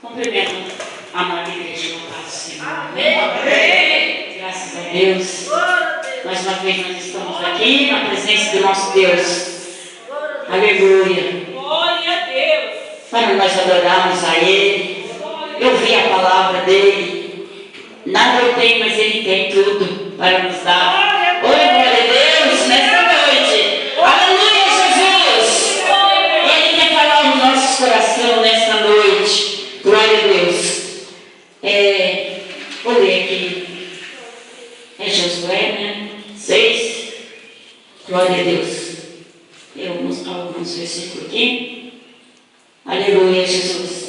Cumprimento a amada igreja no paz do Senhor. Amém. Graças a Deus. Mais uma vez nós estamos aqui na presença do nosso Deus. Aleluia. Glória a Deus. Para nós adorarmos a Ele. Eu vi a palavra dEle. Nada eu tenho, mas Ele tem tudo para nos dar. Oi, glória a Deus, nesta noite. Aleluia, Jesus. Ele quer falar no nosso coração nesta noite. Glória a Deus. Vou ler aqui. É Josué, né? 6. Glória a Deus. Tem alguns versículos aqui. Aleluia, Jesus.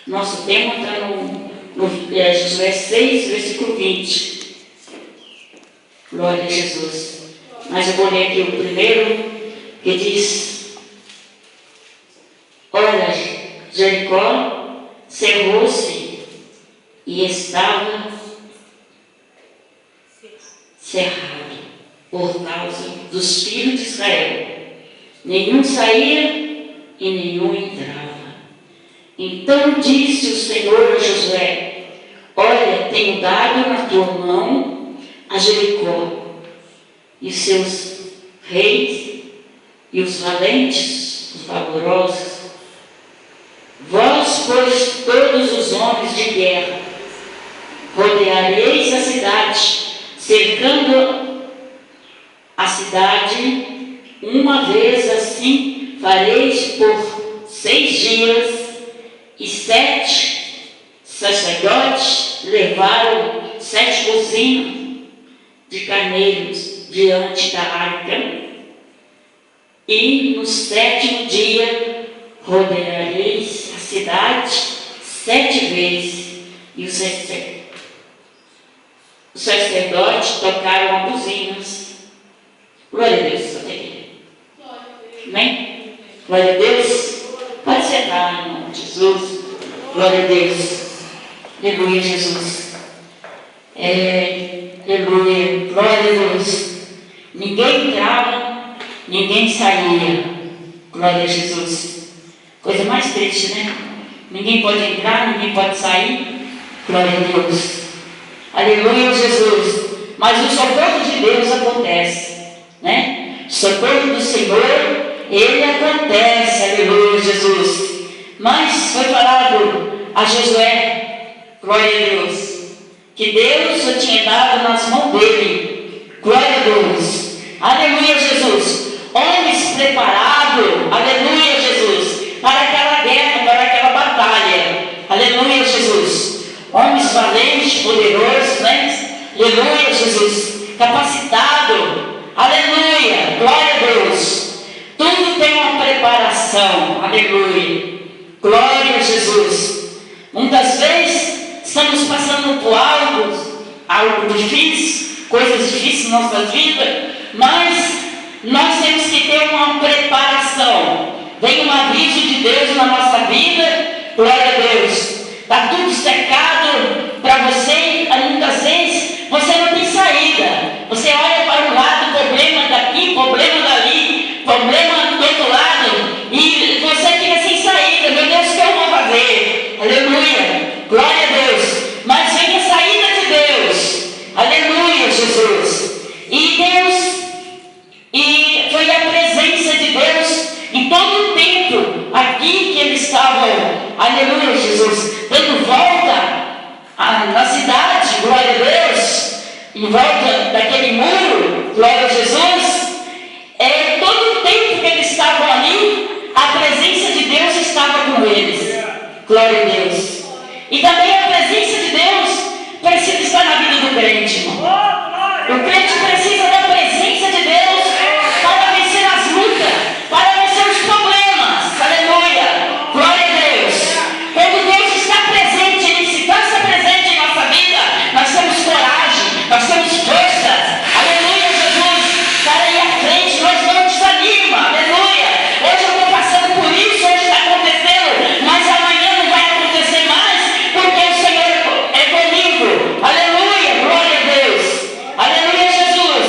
Nosso tema está no Josué 6, versículo 20. Glória a Jesus. Mas eu vou ler aqui o primeiro, que diz: Olha, Jericó cerrou-se e estava cerrado por causa dos filhos de Israel. Nenhum saía e nenhum entrava. Então disse o Senhor a Josué: Olha, tenho dado na tua mão a Jericó e seus reis e os valentes, os valorosos. Vós, pois, todos os homens de guerra, rodeareis a cidade, cercando a cidade uma vez, assim fareis por 6 dias, e 7 sacerdotes levaram 7 cozinhas de carneiros diante da arca, e no 7º dia rodeareis a cidade 7 vezes, e os sacerdotes tocaram buzinas. Glória a Deus, até aqui. Amém? Glória a Deus. Pode sentar, em nome de Jesus. Glória a Deus. Aleluia, Jesus. Aleluia. Glória a Deus. Ninguém entrava, ninguém saía. Glória a Jesus. Coisa mais triste, né? Ninguém pode entrar, ninguém pode sair. Glória a Deus. Aleluia, Jesus. Mas o socorro de Deus acontece, né? O socorro do Senhor, ele acontece. Aleluia, Jesus. Mas foi falado a Josué, glória a Deus, que Deus só tinha dado nas mãos dele. Glória a Deus. Aleluia, Jesus. Homens preparados, aleluia, Jesus, para aquela guerra, para aquela batalha. Aleluia, Jesus. Homens valentes, poderosos, né? Aleluia, Jesus. Capacitado. Aleluia. Glória a Deus. Tudo tem uma preparação. Aleluia. Glória a Jesus. Muitas vezes estamos passando por algo difícil, coisas difíceis na nossa vida, mas nós temos que ter uma preparação. Vem um aviso de Deus na nossa vida. Glória a Deus. Está tudo cercado para você, muitas vezes você não tem saída. Você olha para um lado, problema daqui, problema dali, problema do outro lado, e você fica sem saída. Meu Deus, o que eu vou fazer? Aleluia, glória a Deus. Mas vem a saída de Deus. Aleluia, Jesus. E foi a presença de Deus em todo o tempo aqui que eles estavam, aleluia, Jesus, dando volta na cidade, glória a Deus, em volta daquele muro, glória a Jesus. Todo o tempo que eles estavam ali, a presença de Deus estava com eles, glória a Deus. E também a presença de Deus precisa estar na vida do crente, irmão. O crente precisa da presença de Deus para vencer as lutas, para vencer os problemas. Aleluia. Glória a Deus. Quando Deus está presente, Ele se faz presente em nossa vida, nós temos coragem, nós temos força. Aleluia, Jesus. Para ir à frente, nós não desanima. Aleluia. Hoje eu estou passando por isso, hoje está acontecendo, mas amanhã não vai acontecer mais, porque o Senhor é comigo. Aleluia. Glória a Deus. Aleluia, Jesus.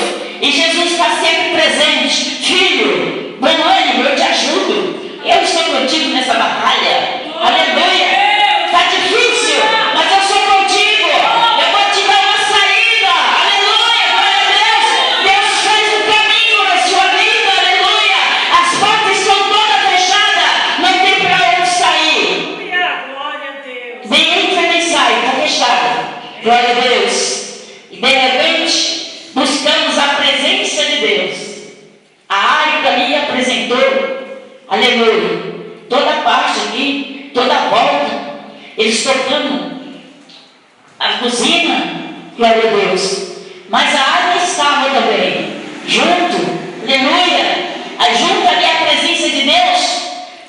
glória a Deus, e de repente buscamos a presença de Deus. A arca ali apresentou, aleluia, toda a parte aqui, toda a volta, eles tocando a buzina, glória a Deus, mas a arca estava também, junto, aleluia, junto ali a presença de Deus,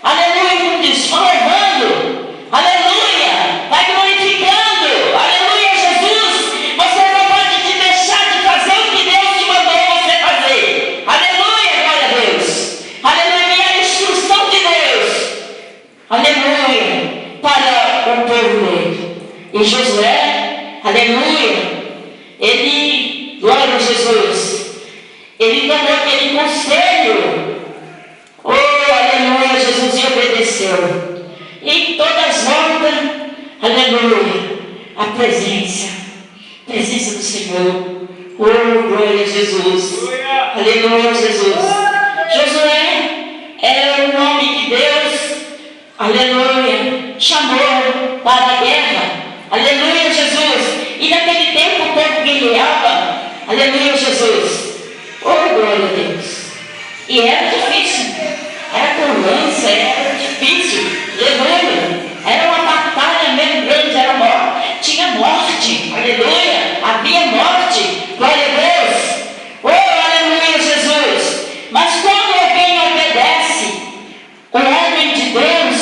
aleluia, como diz, louvando, aleluia, vai glorificando, aleluia, Jesus, você não pode te deixar de fazer o que Deus te mandou você fazer, aleluia, glória a Deus, aleluia, e a instrução de Deus, aleluia, para o povo dele. E Josué, aleluia, ele, glória a Jesus, ele tomou aquele conselho, oh, aleluia, Jesus, e obedeceu. E todas voltam, aleluia, a presença do Senhor. Oh, glória a Jesus, aleluia, Jesus. Josué é o nome que Deus, aleluia, chamou para a guerra, aleluia, Jesus. E naquele tempo o povo guerreava, aleluia, Jesus. Oh, glória a Deus. E era difícil, era com lança, era difícil, aleluia. Era uma batalha mesmo grande, era morte, tinha morte, aleluia, havia morte, glória a Deus. Oh, aleluia, Jesus. Mas quando alguém obedece, o homem de Deus,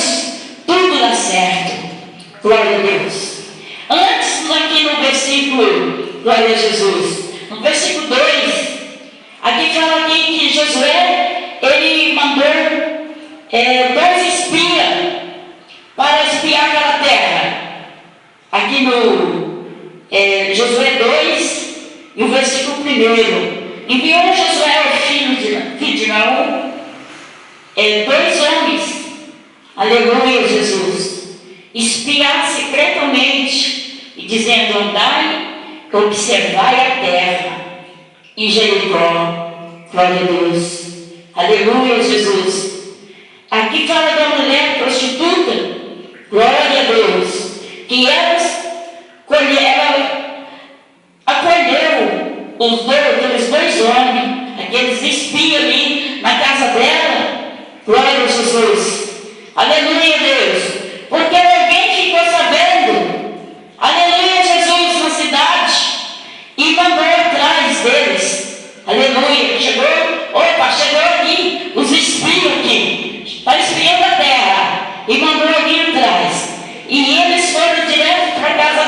tudo dá certo, glória a Deus. Antes, aqui no versículo, glória a Jesus, no versículo 2, aqui fala aqui que Josué, ele mandou 2 espias para espiar aquela terra. Aqui no Josué 2, e o versículo 1, enviou Josué ao filho de Naum 2 homens, aleluia, Jesus, espiar secretamente, e dizendo, andai, observai a terra, em Jericó, glória a Deus, aleluia, Jesus. Aqui fala da mulher prostituta, glória a Deus, que ela acolheu aqueles 2 homens, aqueles espias ali na casa dela, glória a Jesus, aleluia, Deus, porque alguém ficou sabendo, aleluia, Jesus, na cidade, e mandou atrás deles, aleluia, chegou aqui, os espios aqui, está espiando a terra, e mandou alguém atrás, e eles foram direto para a casa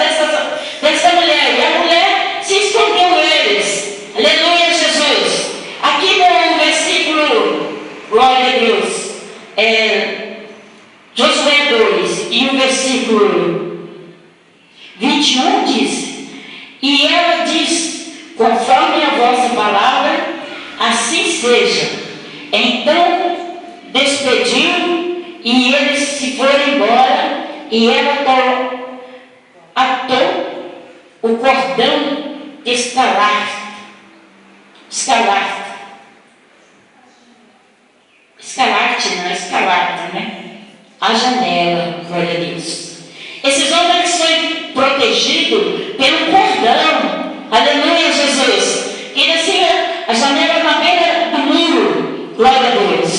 dessa mulher, e a mulher se escondeu eles, aleluia, Jesus. Aqui no versículo, glória a Deus, Josué 2, e o versículo 21 diz, e ela diz, conforme a vossa palavra, assim seja. Então despediu, e eles se foram embora, e ela atou o cordão de escarlate, né? A janela, glória a Deus. Esses homens foram protegidos pelo cordão, aleluia, Jesus, que descia a janela na beira do muro, glória a Deus,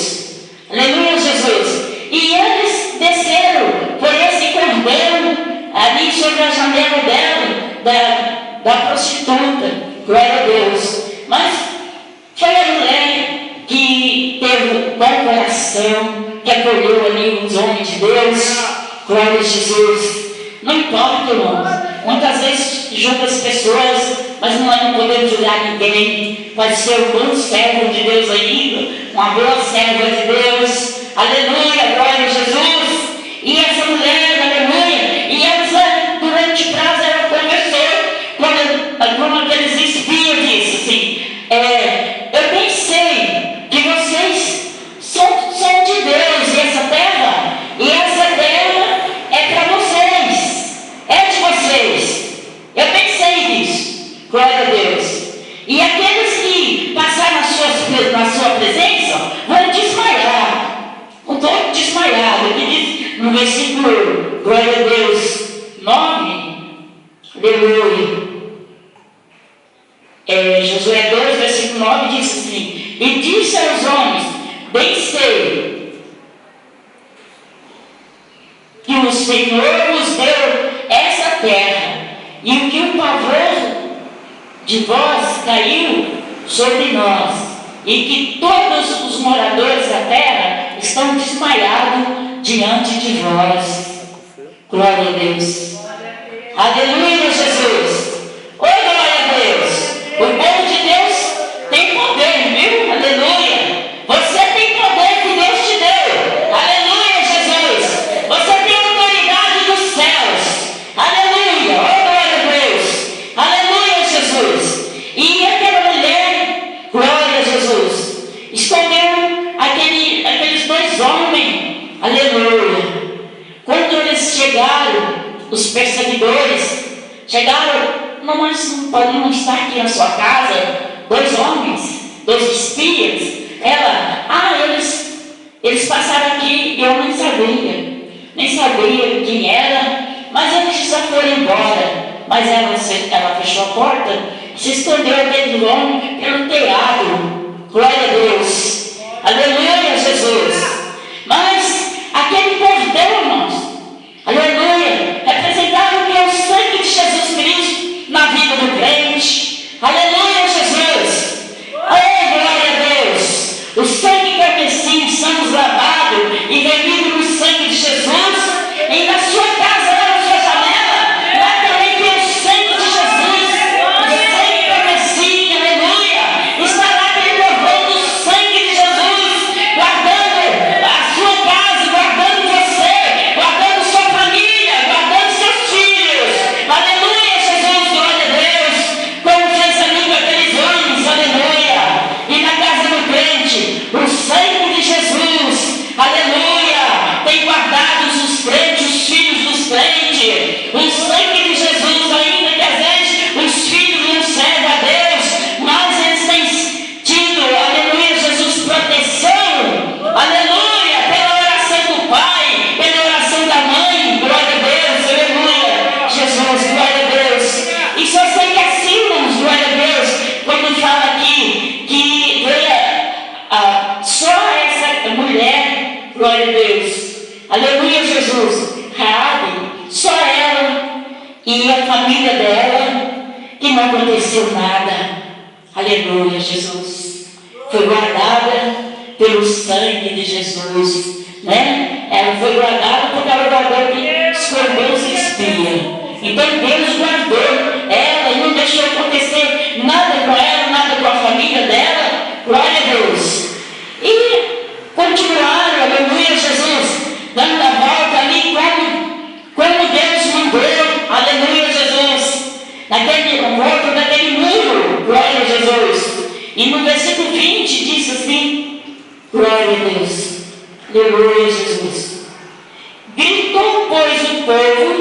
aleluia, Jesus. E eles desceram por esse cordão ali sobre a janela dela, da prostituta, glória a Deus. Mas foi a mulher que teve um bom coração, que acolheu ali os homens de Deus, glória a Jesus. Não importa, irmãos, muitas vezes junta as pessoas, mas nós não podemos julgar ninguém. Pode ser um bom servo de Deus ainda, uma boa serva de Deus, aleluia, glória a Jesus. E essa mulher, aleluia, e ela durante o prazo ela conversou, como aqueles espias disse assim, eu pensei que vocês são de Deus, e essa terra é para vocês, é de vocês. Eu pensei nisso, glória a Deus. E aqueles que passaram na sua presença vão desmaiar, vão todos desmaiar. Aleluia. Josué 2, versículo 9 diz assim: e disse aos homens: bem sei que o Senhor nos deu essa terra, e o que o pavor de vós caiu sobre nós, e que todos os moradores da terra estão desmaiados diante de vós. Glória a Deus. Aleluia, Jesus. Oi, glória a Deus. O povo de Deus tem poder, viu? Aleluia. Você tem poder que Deus te deu. Aleluia, Jesus. Você tem autoridade dos céus. Aleluia. Oh, glória a Deus. Aleluia, Jesus. E aquela mulher, glória a Jesus, escondeu aqueles dois homens. Aleluia. Quando eles chegaram, os perseguidores chegaram: não, mas não podemos estar aqui na sua casa, dois homens, dois espias. Eles passaram aqui e eu nem sabia quem era, mas eles já foram embora. Mas ela fechou a porta, se escondeu aquele homem pelo telhado. Glória a Deus. Aleluia, Jesus. Mas aquele perdão, irmãos, aleluia, representava o que é o sangue de Jesus Cristo na vida do crente. Aleluia, Jesus. Oh, glória a Deus. O sangue carmesim, sangue lavado e remido no sangue de Jesus. E na sua casa, na sua janela, lá também tem o sangue de Jesus. O sangue carmesim, aleluia, está lá provando o sangue de Jesus, guardando a sua casa, guardando você, guardando sua família, guardando seus filhos. Aleluia, Jesus, glória a Deus. Como fez ali com aqueles homens, aleluia. E na casa do crente, o sangue de Jesus, aleluia, tem guardado os crentes, os filhos dos crentes. O sangue de Jesus, ainda que às vezes os filhos não servem a Deus, mas eles têm tido, aleluia, Jesus, proteção, aleluia, pela oração do Pai, pela oração da Mãe. Glória a Deus, aleluia, Jesus, glória a Deus. E só sei que assim, irmãos, glória a Deus, quando fala aqui que só essa mulher, glória a Deus, aleluia, Jesus, Raabe, só ela e a família dela, que não aconteceu nada. Aleluia, Jesus. Foi guardada pelo sangue de Jesus, né? Ela foi guardada porque ela guardou que escondeu os espias. Então Deus guardou ela e não deixou acontecer nada com ela, nada com a família dela. Glória a Deus. E continuaram, aleluia, Jesus, dando a volta ali como Deus mandou, aleluia, Jesus, naquele volta daquele muro, glória a Jesus. E no versículo 20 diz assim, glória a Deus, aleluia, Jesus. Gritou, pois, o povo,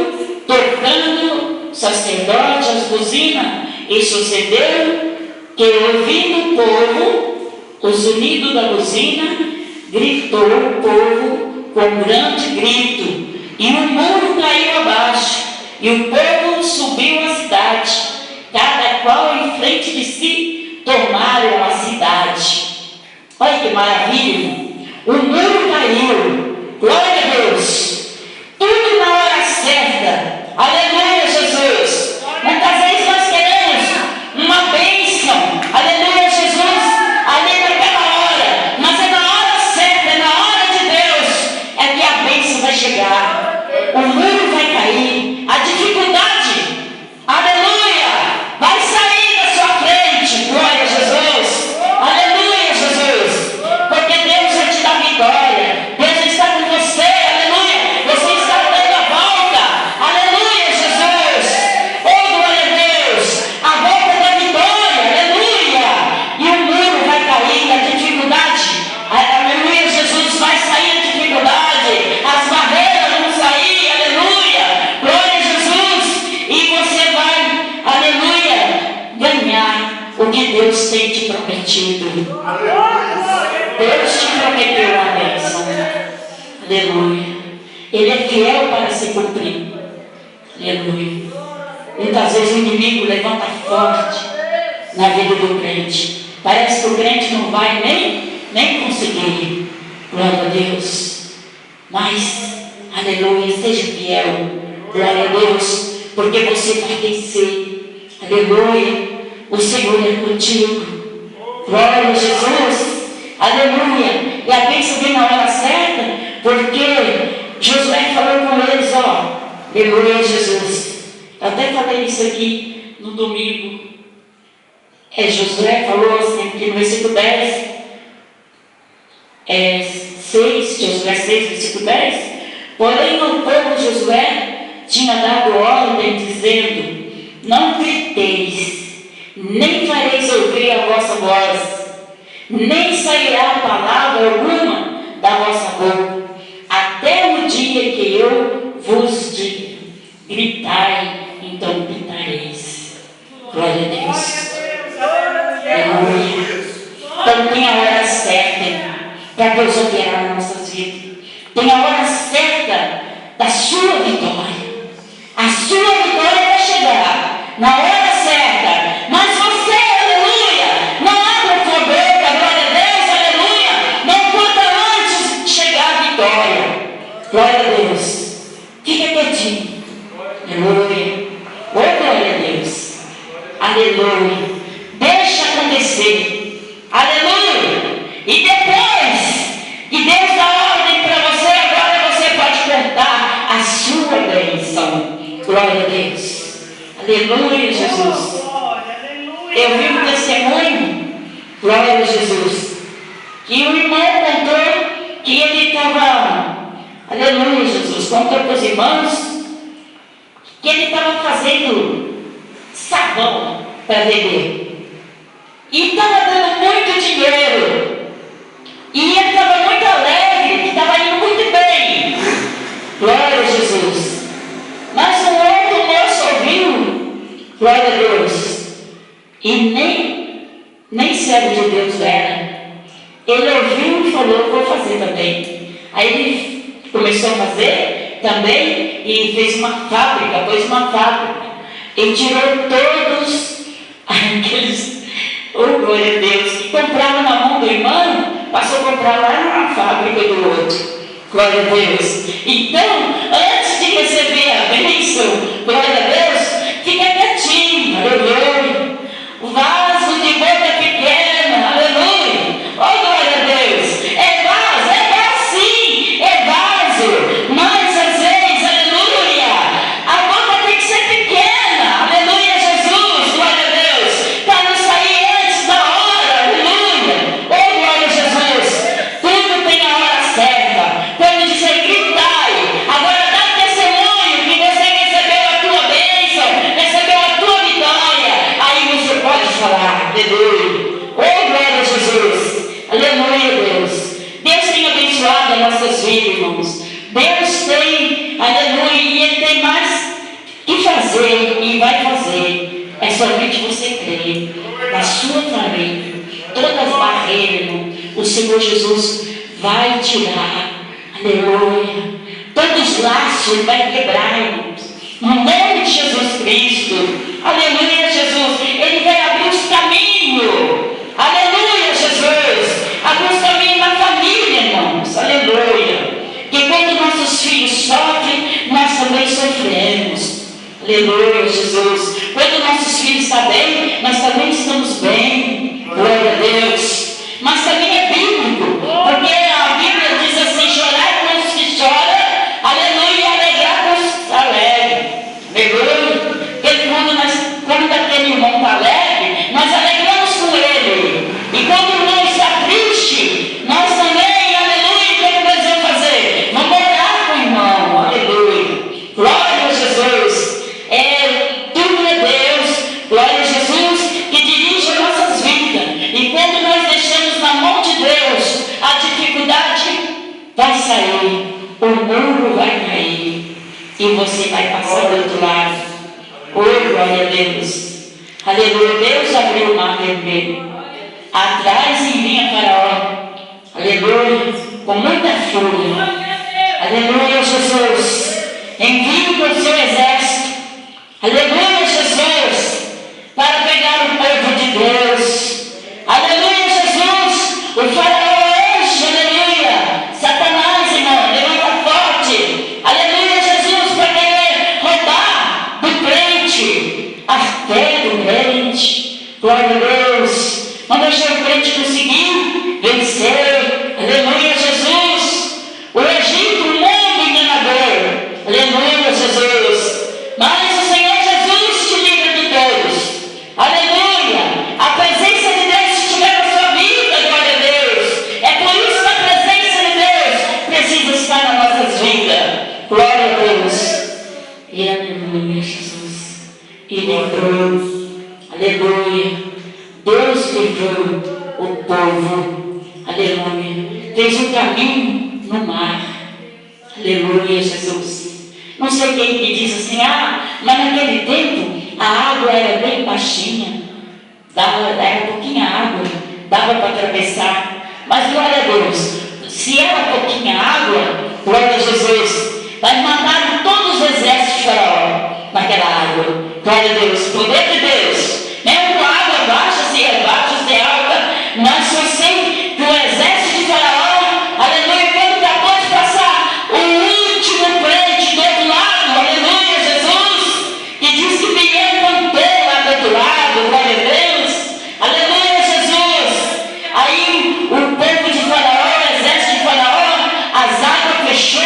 tocando sacerdote as buzinas, e sucedeu que, ouvindo o povo o zunido da buzina, gritou o povo com grande grito, e o muro caiu abaixo, e o povo subiu à cidade, cada qual em frente de si tomaram a cidade. Olha que maravilha! O muro caiu, glória a Deus, tudo na hora certa. Aleluia, Jesus. Muitas vezes nós queremos uma bênção, aleluia, Jesus, ali naquela hora, mas é na hora certa, é na hora de Deus, é que a bênção vai chegar, o muro vai cair, a dificuldade, aleluia, vai sair da sua frente, glória a Jesus, aleluia, Jesus, porque Deus vai te dar vitória, Deus está com você, aleluia, você está dando a volta, aleluia, Jesus, oh glória a Deus, a volta da vitória, aleluia, e o muro vai cair, a dificuldade, aleluia, Jesus, vai sair a dificuldade, as barreiras vão sair, aleluia, glória a Jesus, e você vai, aleluia, ganhar o que Deus tem te prometido. Deus te prometeu a bênção, aleluia, Ele é fiel para se cumprir, aleluia. Muitas vezes o inimigo levanta forte na vida do crente. Parece que o crente não vai nem conseguir. Glória a Deus. Mas, aleluia, seja fiel. Glória a Deus, porque você vai vencer. Aleluia. O Senhor é contigo. Glória a Jesus. Aleluia. E a bênção vem na hora certa, porque Josué falou com eles, ó. Aleluia, Jesus. Eu até falei isso aqui no domingo. Josué falou assim, aqui no versículo 10, 6, Josué 6, versículo 10. Porém, o povo de Josué tinha dado ordem, dizendo: não griteis, nem fareis ouvir a vossa voz, nem sairá palavra alguma da vossa boca, até o dia que eu vos diga: gritai, então gritareis. Glória a Deus. Aleluia. Então tem a hora certa para Deus operar nas nossas vidas. Tem a hora certa da sua vitória. A sua vitória vai chegar na hora certa. Mas você, aleluia, não abra a tua boca, glória a Deus, aleluia. Não conta antes de chegar a vitória. Glória a Deus. Fica quietinho. Aleluia. Oh, glória a Deus. Aleluia. Deixa acontecer. Aleluia. E depois que Deus dá ordem para você, agora você pode contar a sua bênção. Glória a Deus. Aleluia, Jesus. Eu vi um testemunho. Glória a Jesus. Que o irmão contou que ele estava, aleluia, Jesus, contou para os irmãos que ele estava fazendo sabão para beber. E estava dando muito dinheiro. E ele estava muito alegre, que estava indo muito bem. Glória a Jesus. Mas um outro moço ouviu, glória a Deus, e nem servo de Deus era. Ele ouviu e falou: vou fazer também. Aí ele começou a fazer também e fez uma fábrica, e tirou todos aqueles, oh glória a Deus, que compravam na mão do irmão, passou a comprar lá na fábrica do outro. Glória a Deus. Então, antes de receber a bênção, glória a Deus, fica quietinho, aleluia. O vaso de boca pequena, aleluia. Oh, glória a Deus. É vaso sim, é vaso. Mas às vezes, aleluia, a boca tem que ser pequena, aleluia, Jesus, glória a Deus, para não sair antes da hora, aleluia. Oh, glória a Jesus. Tudo tem a hora certa. Quando dizer gritai, agora dá testemunho que você recebeu a tua bênção, recebeu a tua vitória. Aí você pode falar, aleluia. Oh, glória a Jesus. Aleluia, Deus. Deus tem abençoado as nossas vidas, irmãos. Deus tem, aleluia, e Ele tem mais que fazer e vai fazer. É somente você crer na sua família. Todas as barreiras, irmão, o Senhor Jesus vai tirar. Aleluia. Todos os laços Ele vai quebrar, irmãos. No nome de Jesus Cristo. Aleluia, Jesus. Ele vai abrir os caminhos. Aleluia, Jesus. Abrir os caminhos na família, irmãos. Aleluia. Que quando nossos filhos sofrem, nós também sofremos. Aleluia, Jesus. Quando nossos filhos estão bem, nós também estamos bem. Glória a Deus. Mas também é bíblico. Porque a Bíblia diz assim: chorar com os que choram, aleluia, e alegrar com os que alegram. Aleluia. Porque quando aquele irmão está alegre, nós alegramos com ele. E quando o irmão está triste, nós também, aleluia, o que nós vamos fazer? Vamos orar com o irmão, aleluia. Glória a Jesus. Tudo é Deus, glória a Jesus, que dirige as nossas vidas. E quando nós deixamos na mão de Deus, a dificuldade vai sair, o muro vai cair, e você vai passar do outro lado. Oh, glória a Deus. Aleluia. Deus abriu o mar vermelho. Atrás e vinha Faraó. Aleluia. Com muita fúria. Aleluia, Jesus. Envie o seu exército. Aleluia, Glória a Deus. Mas deixa o crente conseguir vencer. Aleluia, Jesus. O Egito, o mundo enganador. Aleluia, Jesus. Mas o Senhor Jesus te livra de todos. Aleluia. A presença de Deus estiver na sua vida, glória a Deus. É por isso que a presença de Deus precisa estar nas nossas vidas. Glória a Deus. E aleluia, Jesus. E livrou. Aleluia. Deus livrou o povo. Aleluia. Fez um caminho no mar. Aleluia, Jesus. Não sei quem que diz assim, mas naquele tempo a água era bem baixinha. Era pouquinha água. Dava para atravessar. Mas glória a Deus. Se era pouquinha água, glória a Jesus. Mas mataram todos os exércitos de Faraó naquela água. Glória a Deus. Poder de Deus. Mesmo com água baixa, se é baixa, se é alta, mas só sei que o exército de Faraó, aleluia, quando acabou de passar o último crente do outro lado, aleluia, Jesus, e diz que Pinheiro cantou lá do outro lado, glória a Deus, aleluia, Jesus. Aí o povo de Faraó, o exército de Faraó, as águas fechou,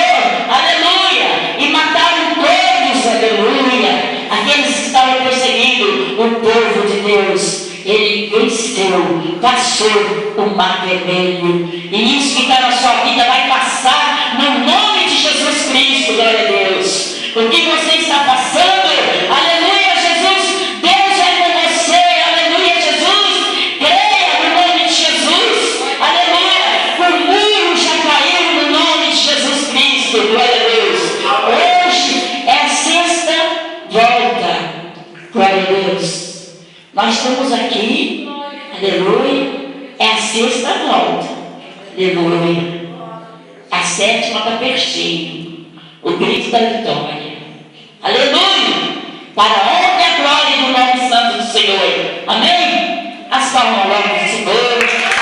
aleluia, e mataram todos, aleluia, aqueles que estavam perseguindo o povo de Deus. Ele venceu, passou o mar vermelho, e isso que está na sua vida vai passar no nome de Jesus Cristo, glória a Deus. O que você está passando, aleluia, Jesus, Deus é com você, aleluia, Jesus, creia no nome de Jesus, aleluia, o muro já caiu no nome de Jesus Cristo, glória a Deus. Hoje é a sexta volta, glória a Deus. Nós estamos aqui, aleluia, é a sexta volta, aleluia. A sétima está pertinho, o grito da vitória, aleluia, para a honra e a glória do nome santo do Senhor, amém? As palmas ao Senhor.